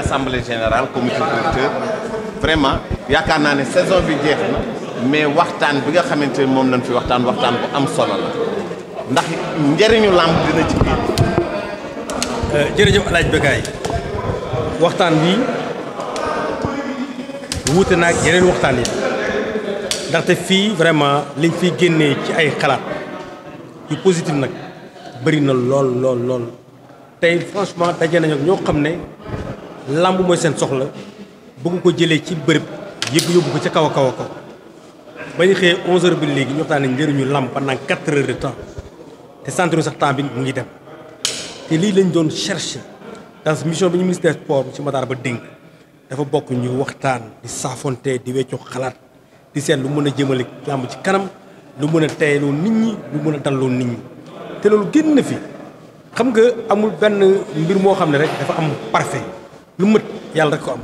assemblée générale comité directeur vraiment yaakaar naa ne saison bi jeex na mais waxtaan bi nga xamante ne moom lañ fi waxtaan bu am solo la ndax njëriñu làmb dina ci biir. jërëjëf El Hadj Bécaye waxtaan bi wuute na ak yeneen waxtaan yi ndaxte fii vraiment liñ fiy génnee ci ay xalaat yu positif nag bëri na lool tey franchement daje nañu ak ñoo xam ne làmb mooy seen soxla bëgg ko jëlee ci bërëb yóbbu ko ca kaw a kaw ba ñu xëyee 11h bi léegi ñu waxtaan nañ njëriñu làmb pendant 4 heures de temps te sentir sax temps bi mu ngi dem te lii lañ doon chercher dans mission bi ñu ministère sport ci Matar Ba dénk dafa bokk ñu waxtaan di saafonte di weccoo xalaat di seet lu mën a jëmale làmb ci kanam lu mën a teyloo nit ñi lu mën a dalloo nit ñi te loolu génn na fi xam nga amul benn mbir moo xam ne rek dafa am parfait lu mët yàlla rek ko am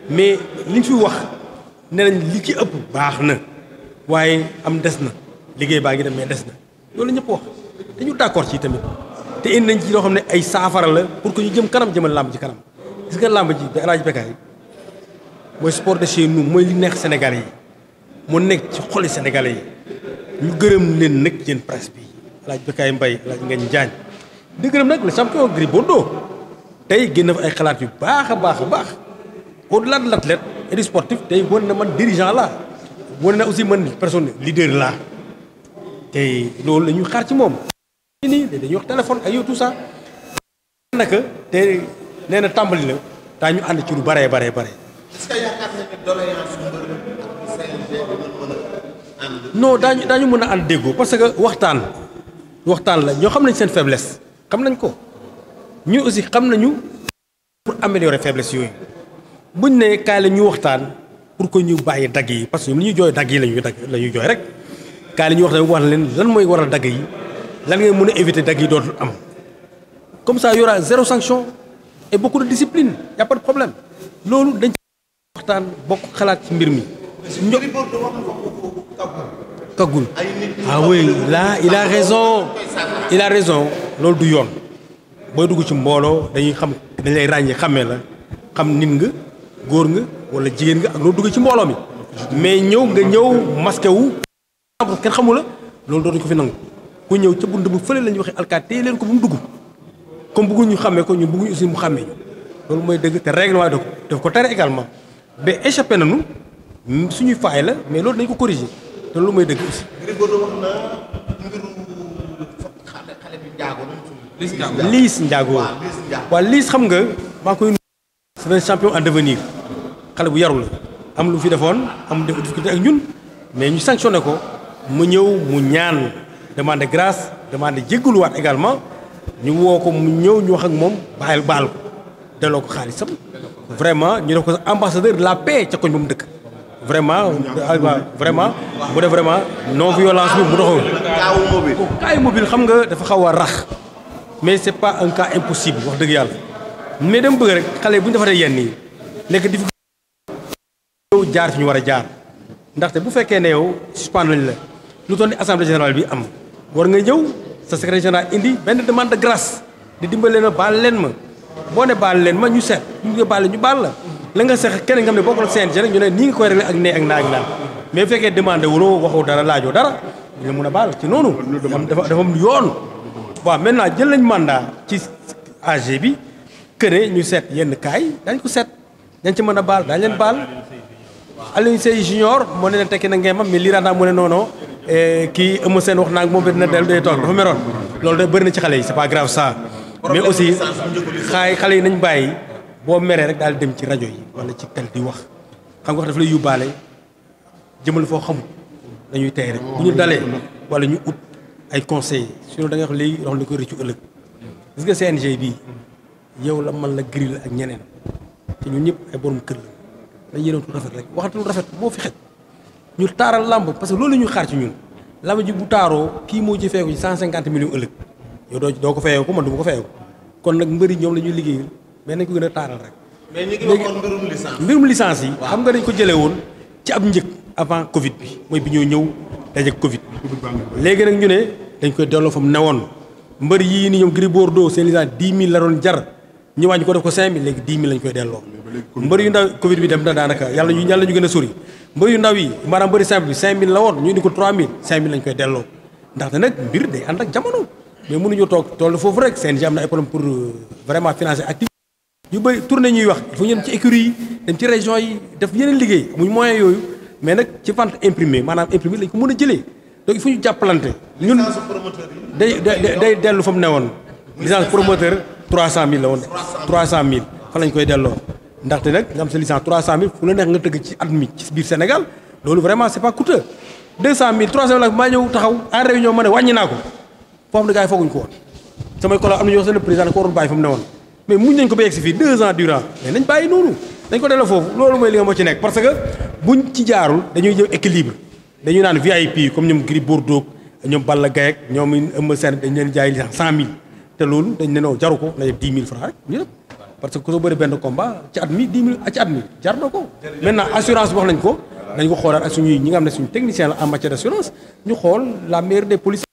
mais liñ fi wax nee nañ li ci ëpp baax na waaye am des na liggéey baa ngi dem mais des na loolu ñëpp wax dañu d'accord ci tamit te indi nañ ci loo xam ne ay saafara la pour que ñu jëm kanam jëmal làmb ci kanam gis nga làmb ji El Hadj Bécaye mooy sport de chez nous mooy li neex Sénégalais yi mu nekk ci xoli Sénégalais yi ñu gërëm leen nag yéen presse bi El Hadj Bécaye Mbaye El Hadj Ngagne Diagne di gërëm nag le champion Gris Bordeaux tey génn fa ay xalaat yu baax a baax au-delà de l'athlète et du sportif tey wane na man dirigeant la wane na aussi man personne leader la tey loolu la ñuy xaar ci moom. nii dañuy wax téléphone ak yow tout ça naka te nee na tàmbali la daa ñu ànd ci lu bare. est-ce que yaakaar nga ne doléance mbër ak CNG dina mën a ànd. non daañu mën a ànd déggoo parce que waxtaan la ñoo xam nañ seen faiblesse xam nañ ko ñu aussi xam nañu pour améliorer faiblesse yooyu buñ ne kaay la ñu waxtaan pour que ñu bàyyi dagg yi parce que ñoom li ñuy jooy dagg yi la ñuy jooy rek kaay la ñuy waxtaan wax leen lan mooy waral dagg yi lan ngay mën a éviter dagg yi dootul am comme ça y aura zéro sanction et beaucoup de discipline y a pas de problème loolu dañ ci waxtaan bokk xalaat ci mbir mi. Kagul ah oui là il a raison loolu du yoon booy dugg ci mbooloo dañuy xam dañ lay ràññee xàmmee la xam nit nga góor nga wala jigéen nga ak loolu dugg ci mbooloo mi mais ñëw masqué wu kenn xamu la loolu dootuñu ko fi nangu ku ñëw ca bunt bu fële la ñuy waxee alkaat téye leen ko bu mu dugg comme bëgguñ ñu xàmmee ko ñun bëgguñu aussi mu xàmmee ñu loolu mooy dëgg te règlement daf ko tere également ba échappé nañu suñuy faay la mais loolu dañ ko corriger te loolu mooy dëgg aussi. Gris Bordeaux wax na mbiru xale bi Ndiago. Liss Ndiago waaw Liss xam nga maa koy. c'est un champion en devenir xale bu yaru la am lu fi defoon am difficulté ak ñun mais ñu sanctionné ko mu ñëw mu ñaan demande grâce demande jéggaluwaat également ñu woo ko mu ñëw ñu wax ak moom baal ko delloo ko xaalisam vraiment ñu def ko ambassadeur de la paix ca koñ ba mu dëkk. vraiment mu def vraiment non violence bi mu doxoon. kaayu mobile xam nga dafa xaw a rax mais c'est pas un cas impossible wax dëgg yàlla mais dama bëgg rek xale bu ñu defaree yenn yi nekk di yow jaar fi ñu war a jaar ndaxte bu fekkee ne yow suspendre nañ la lu toll ni assemblée générale bi am war nga ñëw sa secrétaire général indi benn demande de grâce di dimbali leen ma baal leen ma boo ne baal leen ma ñu seet ñu baal ñu baal la nga seq keneen nga xam ne bokkul CNG rek ñu ne nii nga koy réglé ak nee ak naa ak naan mais bu fekkee demandé wuloo waxoo dara laajoo dara ñu mun a baal ci noonu. dafa am yoon. waaw maintenant jël nañ mandat ci AG bi que ne ñu seet yenn kaay dañ ko seet dañ ci mën a baal dañ leen baal Alioune Seye Junior moo ne leen tekki na ngeen ma mais lii daanaka mu ne non kii Eumeu Sène wax naa ak moom ba dina dellu day toog dafa meroon loolu de bëri na ci xale yi c'est pas grave ça. mais aussi xale yi nañ bàyyi. boo meree rek daal dem ci rajo yi wala ci tel di wax xam nga wax daf lay yóbbaale jëmal foo xamul dañuy tey rek bu ñu dalee wala ñu ut ay conseils sinon da nga wax léegi wax li koy rëccu ëllëg gis nga CNG bii yow la man la Gris la ak ñeneen te ñun ñëpp ay borom kër la dañ yéenatu rafet rek waxatu rafet moo fi xet ñu taaral lamb parce que loolu la ñuy xaar ci ñun lamb ji bu taaroo kii moo ci feeku ci 150 millions ëllëg yow doo ko feyee ko man du ma ko feyee ko kon nag mbëri ñoom la ñuy liggéeyal mais nañ ko gën a taaral rek. mais ñu ngi waxoon mbirum licence yi. xam nga dañ ko jëlee woon ci ab njëg avant Covid bi mooy bi ñoo ñëw dajeeg Covid. léegi nag ñu ne dañ koy delloo fa mu newoon mbër yii ni ñoom Gris Bordeaux seen licence 10 000 la doon jar ñu wàññi ko def ko 5000 léegi 10 000 lañ koy delloo. mbër yu ndaw Covid bi dem na daanaka yàlla ñu gën a sori mbër yu ndaw yi maanaam mbëri simple bi 5000 la woon ñu indi ko 3000 5000 lañ koy delloo ndaxte nag mbir day ànd ak jamono mais mënuñu toll foofu rek CNG am na ay problème pour vraiment financer activité yu bëri tournée ñuy wax il faut ñu dem ci écurie yi dem ci région yi def yeneen liggéey amuñ moyen yooyu mais nag ci vente imprimé maanaam imprimé lañ ko mën a jëlee donc il faut ñu jàppalante ñun day dellu fa mu ne woon licence promoteur 300000 la woon 300000 fa lañ koy delloo ndaxte nag nga am sa licence 300000 fu la neex nga tëgg ci at mi ci biir Sénégal loolu vraiment c'est pas coûteux 200000 300000 la maa ñëw taxaw en réunion ma ne wàññi naa ko foofu gars yi fooguñ ko woon samay collègues am na ñoo xam ne président ko waroon bàyyi fa mu ne woon mais muñ nañ ko ba yegg si fii 2 ans durant mais nañ bàyyi noonu dañ ko delloo foofu loolu mooy li nga moo ci nekk parce que buñ ci jaarul dañuy jël équilibre dañuy naan VIP comme ñoom Gris Bordeaux ñoom Balla Gaye ak ñoom Eumeu Sène dañ leen jaay licence 100000 te loolu dañ ne non jaru ko na def 10 000 francs rek ñu def parce que ku soo bëri benn combat ci at mi 10 000 ci at mi jar na ko. maintenant assurance bi wax nañ ko dañ ko xoolaat ak suñuy ñi nga xam ne suñu technicien la en matière d' assurance ñu xool la meilleure des policiers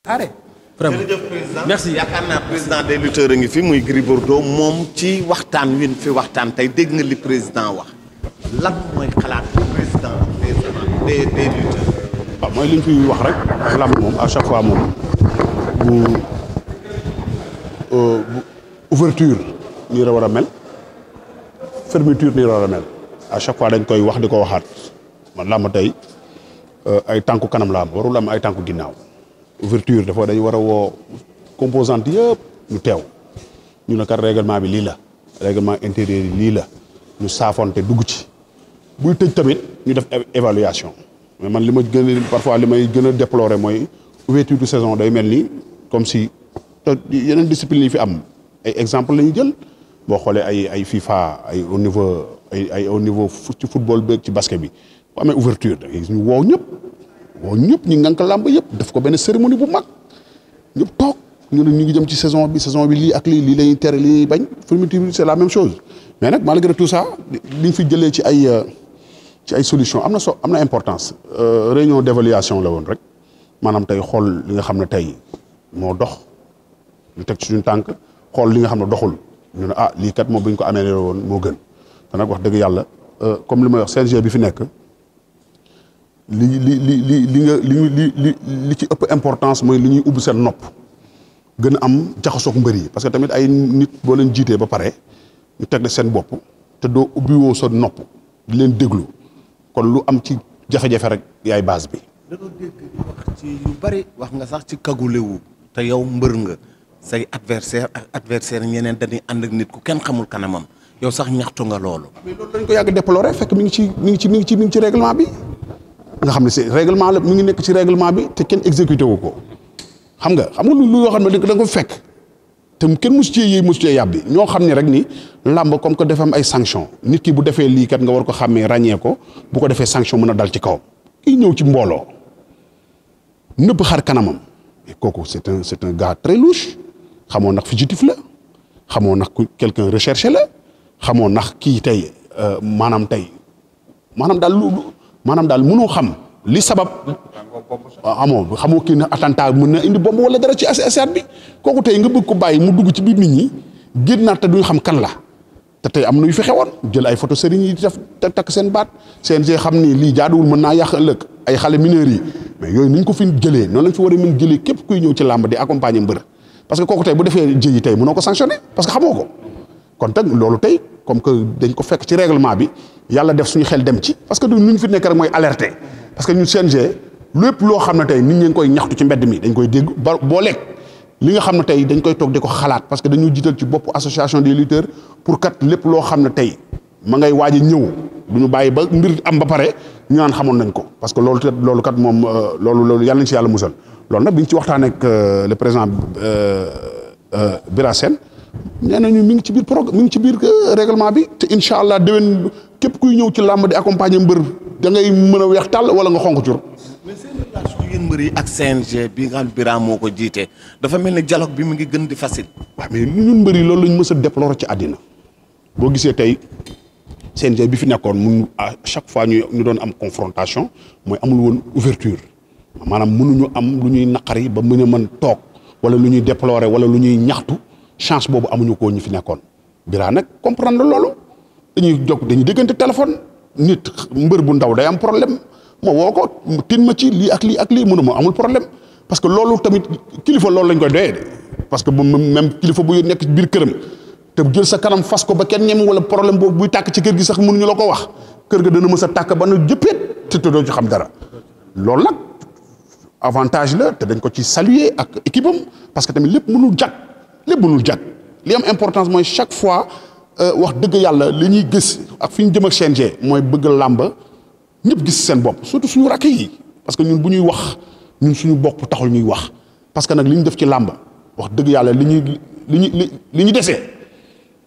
arrêt. vraiment jërëjëf président merci. yaakaar naa président des lutteurs a ngi fi muy Gris Bordeaux moom ci waxtaan wi fi waxtaan tey dégg nga li président wax lan mooy xalaat président des lutteurs. waaw mooy li ñu fiy wax rek lamb moom à chaque fois moom bu ouverture nii la war a mel fermeture nii la war a mel à chaque fois dañ koy wax di ko waxaat man lamb tey ay tànku kanam la am warul am ay tànku ginnaaw ouverture dafa dañ war a woo composante yëpp ñu teew ñu ne kat règlement bi lii la règlement intérieur yi lii la ñu saafonte dugg ci buy tëj tamit ñu def évaluation mais man li ma gën a parfois li may gën a déplorer mooy ouverture de saison day mel ni comme si yeneen discipline yi fi am ay exemple la ñu jël boo xoolee ay FIFA ay au niveau ci football beeg ci basket bi bu amee ouverture da ngay ñu woo ñëpp ñu ngànk làmb yëpp def ko benn cérémonie bu mag ñëpp toog ñu ne ñu ngi jëm ci saison bi lii ak lii la ñuy tere lii ñuy bañ fermeture bi c'est la même chose mais nag malgré tout ça liñ fi jëlee ci ay solution am na importance réunion d'évaluation la woon rek maanaam tey xool li nga xam ne tey moo dox ñu teg ci suñu tànk xool li nga xam ne doxul ñu ne lii kat moom bu ñu ko amélioré woon moo gën te nag wax dëgg yàlla comme li may wax CNG bi fi nekk li ci ëpp importance mooy li ñuy ubbi seen nopp gën a am jaxasoog mbër yi parce que tamit ay nit boo leen jiitee ba pare ñu teg seen bopp te doo ubbiwoo sa nopp di leen déglu kon lu am ci jafe-jafe rek yaay base bi. da doon dégg wax ci yu bari wax nga sax ci kagulewu te yow mbër nga say adversaire ñeneen dañuy ànd ak nit ku kenn xamul kanamam yow sax ñaxtu nga loolu. mais loolu dañ ko yàgg déplorer fekk mi ngi ci règlement bi nga xam ne c'est règlement la mi ngi nekk ci règlement bi te kenn exécuté wu ko xam nga lu yoo xam ne da nga ko fekk te kenn mosu cee yàbbi ñoo xam ne rek ni làmb comme que dafa am ay sanction nit ki bu defee lii kat nga war ko xàmmee ràññee ko bu ko defee sanction mën a dal ci kawam kii ñëw ci mbooloo nëbb xar kanamam kooku c'est un gars très louche xamoo ndax fugitif la xamoo ndax quelqu'un recherché la xamoo ndax kii tey maanaam daal mënoo xam li sabab xamoo kii na attentat mën na indi bombe wala dara ci stade bi kooku tey nga bëgg ko bàyyi mu dugg ci biir nit ñi génnaat te duñu xam kan la te tey am na yu fi xewoon jël ay photo sëriñ yi def takk seen baat CNG xam ni lii jaaduwul mën naa yàq ëllëg ay xale mineurs yi mais yooyu ni ñu ko fi jëlee noonu lañ fi war a mën jëlee képp kuy ñëw ci làmb di accompagner mbër parce que kooku tey bu defee jëyi tey mënoo ko sanctionner parce que xamoo ko kon teg loolu tey comme que dañ ko fekk ci règlement bi yàlla def suñu xel dem ci parce que du ñu fi nekk rek mooy alerter parce que ñun CNG lépp loo xam ne tey nit ñi ngi koy ñaxtu ci mbedd mi dañ koy dégg ba boo lekk li nga xam ne tey dañ koy toog di ko xalaat parce que dañu jiital ci bopp association des lutteurs pour kat lépp loo xam ne tey ma ngay waaj a ñëw du ñu bàyyi ba mbir am ba pare ñu naan xamoon nañ ko parce que loolu kat moom loolu yàlla nañ ci yàlla musal loolu nag bi ñu ci waxtaanee ak le président Bira Sène nee nañu mi ngi ci biir règlement bi te incha allah déwén képp kuy ñëw ci làmb di accompagner mbër da ngay mën a weex tàll wala nga xonk cur. mais seen relation yéen mbër yi ak CNG bi nga xam Bira moo ko jiite dafa mel ni dialogue bi mu ngi gën di facile. waaw mais ñun mbër yi loolu lañ mës a déplorer ci àddina boo gisee tey CNG bi fi nekkoon mun à chaque fois ñu doon am confrontation mooy amul woon ouverture maanaam mënuñu am lu ñuy naqari ba mën a mën toog wala lu ñuy déplorer wala lu ñuy ñaxtu chance boobu amuñu ko ñi fi nekkoon Bira nag comprendre loolu dañuy déggante téléphone nit mbër bu ndaw day am problème ma woo ko tin ma ci lii ak lii mënuma amul problème parce que loolu tamit kilifa loolu lañ koy doyee de parce que même kilifa bu nekk ci biir këram te jël sa kanam fas ko ba kenn ñem wala problème boobu buy tàkk ci kër gi sax mënuñu la ko wax kër ga dana mës a tàkk ba na jëppeet te doo ci xam dara loolu nag avantage la te dañ ko ci saluer ak équipe am parce que tamit lépp mënul jag li am importance mooy chaque fois wax dëgg yàlla li ñuy gis ak fi ñu jëm ak CNG mooy bëgg làmb ñëpp gis seen bopp surtout suñu rakk yi parce que ñun bu ñuy wax ñun suñu bopp taxul ñuy wax parce que nag li ñu def ci làmb wax dëgg yàlla li ñu desee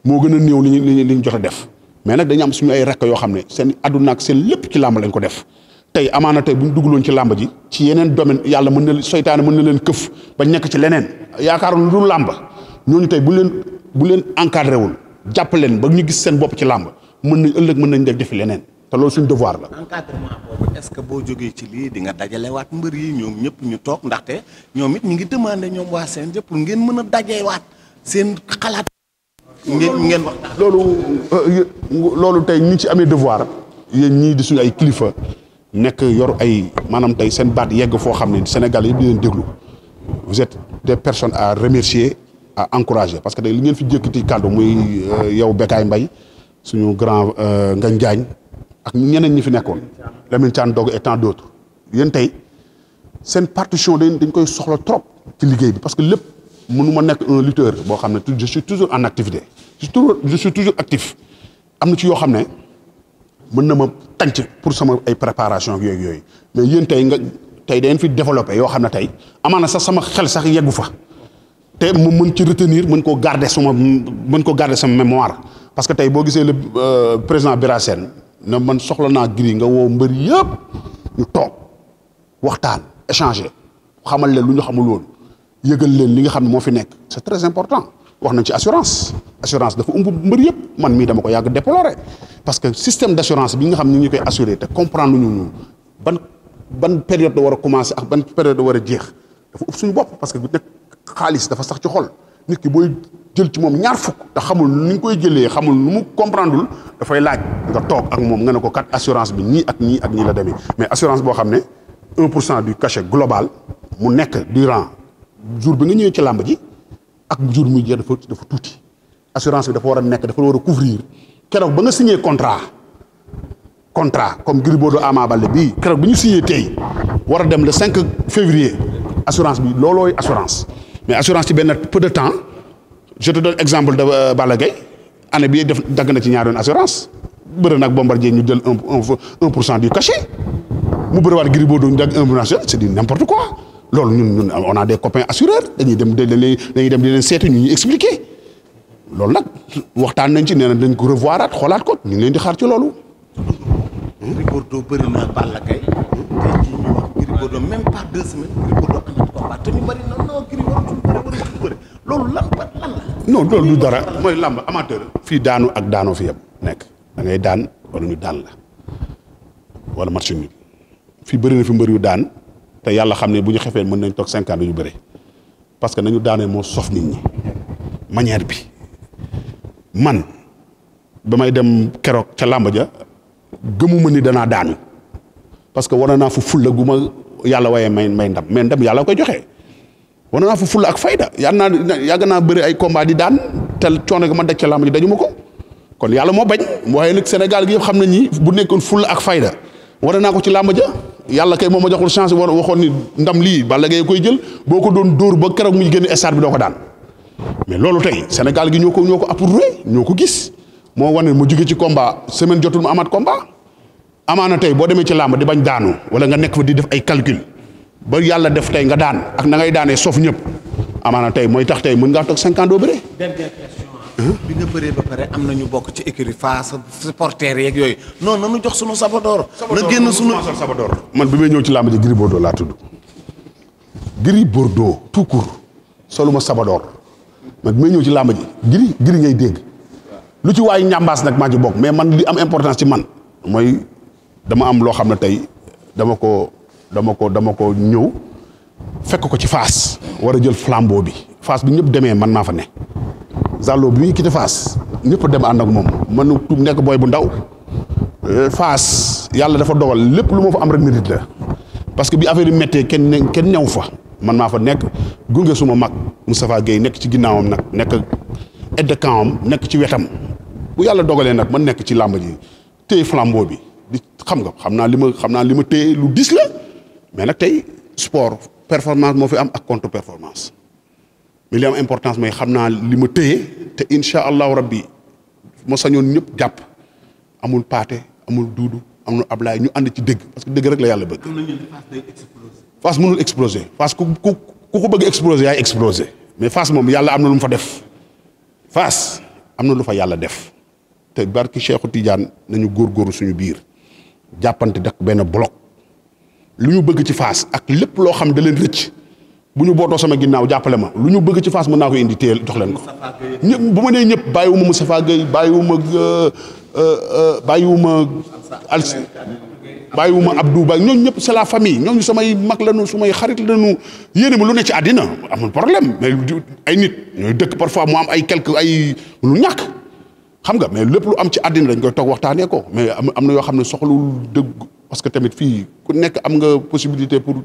moo gën a néew li ñu jot a def mais nag dañu am suñu ay rakk yoo xam ne seen àdduna ak seen lépp ci làmb lañ ko def tey amaana tey bu ñu dugaloon ci làmb ji ci yeneen domaine yàlla mën na seytaane mën na leen këf ba nekk ci leneen yaakaaroon lu dul làmb ñooñu tey bu leen encadré wul jàpp leen ba ñu gis seen bopp ci làmb mën nañ def defi leneen te loolu suñu devoir la. encadrement boobu est-ce que boo jógee ci lii di nga dajalewaat mbër yi ñoom ñëpp ñu toog ndaxte ñoom it ñu ngi demandé ñoom waa CNG pour ngeen mën a dajewaat seen xalaat. ngeen wax loolu tey ñi ci amee devoir yéen ñii di suñu ay kilifa nekk yor ay maanaam tey seen baat yegg foo xam ne Sénégal yëpp di leen déglu vous êtes des personnes à remercier à encourager parce que tey li ngeen fi jëkkati kàddu muy yow Bécaye Mbaye suñu grand Ngagne Diagne ak ñeneen ñi fi nekkoon Lamine Thiane Dogo et tant d'autres yéen tey seen partition dañ koy soxla trop ci liggéey bi parce que lépp mënu ma nekk un lutteur boo xam ne je suis toujours en activité je suis toujours actif am na ci yoo xam ne mën na ma tànc pour sama ay préparation ak yooyu mais yéen tey dañ fi développé yoo xam ne tey amaana sax sama xel sax yeggu fa te mu mën ci retenir mën koo garder sama mémoire parce que tey boo gisee le président Bira Sène na man soxla naa Gris nga woo mbër yëpp ñu toog waxtaan échanger xamal leen lu ñu xamul woon yëgal leen li nga xam ne moo fi nekk c'est très important wax nañ ci assurance dafa ëmb mbër yëpp man mii dama ko yàgg déplorer parce que système d'assurance bi nga xam ne ñu koy assurer te comprendre ñu ban période da war a commencer ak ban période da war a jeex dafa ëpp suñu bopp parce que nekk xaalis dafa sax ci xol nit ki booy jël ci moom ñaar fukk te xamul ni nga koy jëlee xamul nu mu comprendreul dafay laaj nga toog ak moom nga ne ko kat assurance bi nii ak nii la demee mais assurance boo xam ne 1% du cachet global mu nekk durant jour bi nga ñëwee ci làmb ji ak jour muy jeex dafa tuuti assurance bi dafa war a couvrir keroog ba nga signé contrat comme Gris Bordeaux Ama Baldé bii keroog bi ñu signé tey war a dem le 5 février assurance bi loolooy assurance mais assurance ci benn peu de temps je te donne exemple de Balla Gaye année bii dagg na ci ñaari yoon assurance bëri nag Bombardier ñu jël 1% du cachet mu bëri waat Gris Bordeaux ñu dagg 1% c'est du n'importe quoi loolu ñun on a des copains assureurs dañuy dem di leen seeti ñu ñuy expliquer loolu nag waxtaan nañ ci nee na dañ ko revoiraat xoolaat ko ñu ngi leen di xaar ci loolu. Gris Bordeaux bëri na Balla Gaye tey jii ñu wax Gris Bordeaux même pas 2 semaines Gris Bordeaux amaat combat te ñu bëri na non Gris waratul bëri loolu lan la. non loolu du dara mooy làmb amateur. fii daanu ak daanoo fi yëpp nekk da ngay daan wala ñu daan la wala match nul fii bëri na fi mbër yu daan te yàlla xam ne bu ñu xefee mën nañ toog 5 ans yu bëri parce que nañu daanee moo sof nit ñi manière bi man ba may dem keroog ca làmb ja gëmuma ni danaa daanu parce que wane naa fu fulla gu ma yàlla waaye may ndam mais ndam yàlla koy joxe wane naa fu fulla ak fayda yàgg naa bëri ay combat di daan tel coono ga ma daj ca làmb ji daju ma ko kon yàlla moo bañ waaye nag Sénégal gi yëpp xam nañ ni bu nekkoon fulla ak fayda wane naa ko ci làmb ja yàlla kay moom ma joxul chance waxoon ni ndam lii Balla Gaye koy jël boo ko doon dóor ba keroog muy génn stade bi doo ko daan mais loolu tey Sénégal gi ñoo ko approuvé ñoo ko gis moo wane mu jóge ci combat semaine jotul mu amaat combat amaana tey boo demee ci làmb di bañ daanu wala nga nekk fa di def ay calcul ba yàlla def tey nga daan ak na ngay daanee sof ñëpp amaana tey mooy tax tey mën ngaa toog 5 ans doo bëree. dernière question. bi nga bëree ba pare am na ñu bokk ci écurie Fass supporters yeeg yooyu non nanu jox sunu Sabador. na génn sunu Sabador. man bi may ñëw ci làmb ji Gris Bordeaux laa tudd Gris Bordeaux tout court soluma Sabador man bi may ñëw ci làmb ji Gris ngay dégg. lu ci waay ñambaas nag maa ci bokk mais man li am importance ci man mooy dama am loo xam ne tey dama ko ñëw fekk ko ci Fass war a jël flambeau bi Fass bi ñëpp demee man maa fa ne Zallo bi muy quitté Fass ñëpp dem ànd ak moom man nekk booy bu ndaw Fass yàlla dafa dogal lépp lu ma fa am rek mérite la parce que bi affaire yi méttee kenn ñaw fa man maa fa nekk gunge suma mag Moustapha Guèye nekk ci ginnaawam nag nekk aide de camp am nekk ci wetam bu yàlla dogalee nag man nekk ci làmb ji téye flambeau bi di xam naa li ma téye lu dis la mais nag tey sport performance moo fi am ak contre performance mais li am importance mooy xam naa li ma téye te incha allahu rabbi ma sañoon ñëpp jàpp amul paate amul duudu amul ablaay ñu ànd ci dëgg parce que dëgg rek la yàlla bëgg. Fass mënul exploser Fass ku ko bëgg exploser yaay exploser mais Fass moom yàlla am na lu mu fa def Fass am na lu fa yàlla def te barki Cheikhou Tidiane nañu góorgóorlu suñu biir jàppante dak benn bloc lu ñu bëgg ci Fass ak lépp loo xam da leen rëcc bu ñu bootoo sama ginnaaw jàppale ma lu ñu bëgg ci Fass mën naa ko indi téel jox leen ko ñëpp bu ma nee ñëpp bàyyiwuma Moustapha Guèye bàyyiwuma Abdou Ba ñooñu ñëpp c'est la famille ñooñu samay mag lañu sumay xarit lañu yéene ma lu ne ci àddina amul problème mais ay nit ñooy dëkk parfois mu am ay quelque ay lu ñàkk xam nga mais lépp lu am ci àddina dañ koy toog waxtaanee ko mais am na yoo xam ne soxlawul dëgg parce que tamit fii ku nekk am nga possibilité pour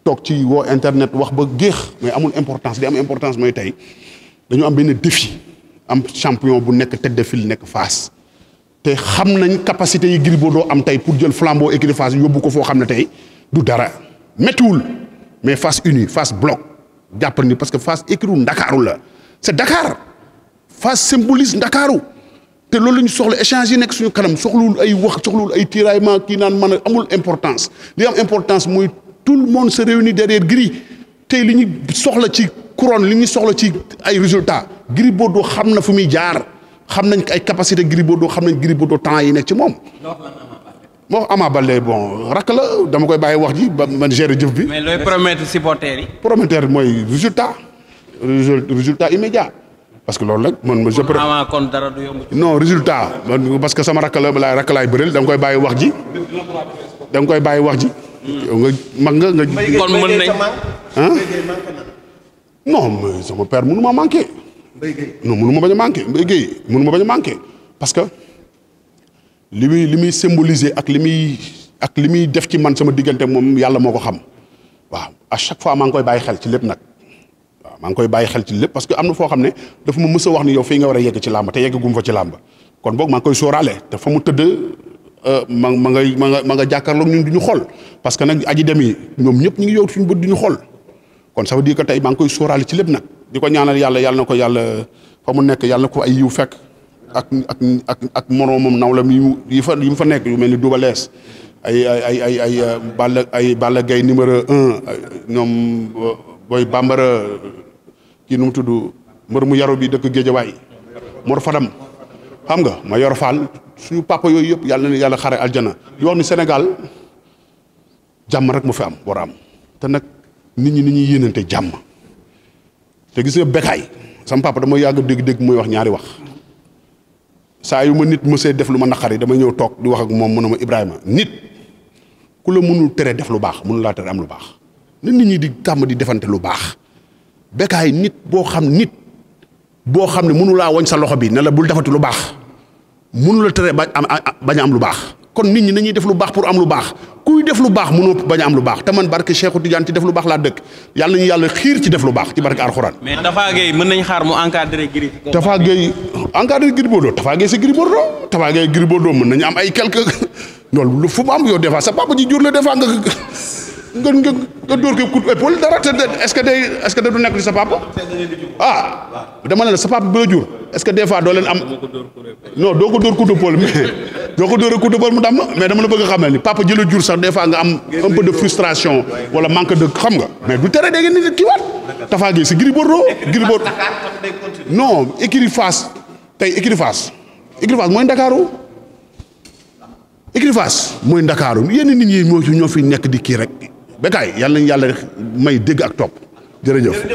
toog ci woo internet wax ba géex mais amul importance li am importance mooy tey dañu am benn défi am champion bu nekk tête de file nekk Fass te xam nañ capacité yi Gris Bordeaux am tey pour jël flambeau écurie Fass yóbbu ko foo xam ne tey du dara méttiwul mais Fass uni Fass bloc jàpp ni parce que Fass écurie Ndakaaru la c'est Dakar Fass symbolise Ndakaaru te loolu la ñu soxla échange yi nekk suñu kanam soxlawul ay wax soxlawul ay tiraillement kii naan mën a amul importance li am importance mooy tout le monde se réunit derrière Gris tey li ñu soxla ci couronne li ñu soxla ci ay résultats Gris Bordeaux xam na fu muy jaar xam nañ ay capacité Gris Bordeaux xam nañ Gris Bordeaux temps yi nekk ci moom. moo Ama Baldé bon rakk la dama koy bàyyi wax ji ba man gérer jëf bi. mais looy promettre supporters yi. prometteur mooy résultat immédiat parce que loolu nag man je peux. Ama kon dara du yomb. non résultat parce que sama rakk la rakk laay bëreel da nga koy bàyyi wax ji. da nga koy bàyyi wax ji. nga mag nga. kon mën nañ. ah non mais sama père mënu ma manqué. non mënu ma bañ a manqué Mbaye Guèye mënu ma bañ a manqué parce que li muy symboliser ak li muy def ci man sama diggante moom yàlla moo ko xam waaw à chaque fois maa ngi koy bàyyi xel ci lépp nag waaw maa ngi koy bàyyi xel ci lépp parce que am na foo xam ne dafa ma mës a wax ni yow fii nga war a yegg ci làmb te yeggagum fa ci làmb kon boog maa ngi koy sóoraale te fa mu tëdd ma nga jàkkaarloog ñun du ñu xool parce que nag aji dem yi ñoom ñëpp ñu ngi yow suñu bët du ñu xool kon ça veut dire que tey maa ngi koy sóoraale ci lépp nag di ko ñaanal yàlla na ko yàlla fa mu nekk yàlla na ko ay yiw fekk ak moroomam nawlam yi mu fa nekk yu mel ni Double Less ay Balla Gaye numéro 1 ñoom booy bambara kii nu mu tudd mbër mu yaru bi dëkk Géejawaay Mor Fadam xam nga ma yor faal suñu papa yooyu yëpp yàlla na yàlla xare aljana di wax ni Sénégal jàmm rek mu fi am war a am te nag nit ñuy yéenante jàmm te gis nga Bécaye sama papa dama yàgg dégg muy wax ñaari wax saa yu ma nit mësee def lu ma naqari dama ñëw toog di wax ak moom mu ne ma Ibrahima nit ku la mënul tere def lu baax mënul laa tere am lu baax nit ñi di tàmm di defante lu baax Bécaye nit boo xam ne mënu laa wañ sa loxo bi ne la bul defati lu baax mënu la tere bañ a am lu baax kon nit ñi nañuy def lu baax pour am lu baax kuy def lu baax mënoo bañ a am lu baax te man barke Cheikhou Tidiane ci def lu baax laa dëkk yàlla nañu yàlla xiir ci def lu baax ci barke Alxuraan. mais Tafa Gueye mën nañ xaar mu encadré Gris. Tafa Gueye encadré Gris Bordeaux Tafa Gueye c'est Gris Bordeaux Tafa Gueye Gris Bordeaux mën nañu am ay quelques loolu fu mu am yow des fois sa papa ji jur la des fois nga dóor ko coup d'épaule dara te est-ce que du nekk ci sa papa dama ne la sa papa bi la jur est-ce que des fois doo leen am non doo ko dóor coup d'épaule mais doo ko dóor coup d'épaule mu damm mais dama la bëgg a xamal ni papa ji la jur sax des fois nga am un peu de frustration wala manque de xam nga mais du tere dégg nga nit kii waat Tafa Gueye c'est Gris Bordeaux non écurie Fass tey écurie Fass mooy Ndakaaru écurie Fass mooy Ndakaaru yenn nit ñi ñoo fi nekk di kii rek Bécaye yàlla nañu yàlla may dégg ak topp jërëjëf.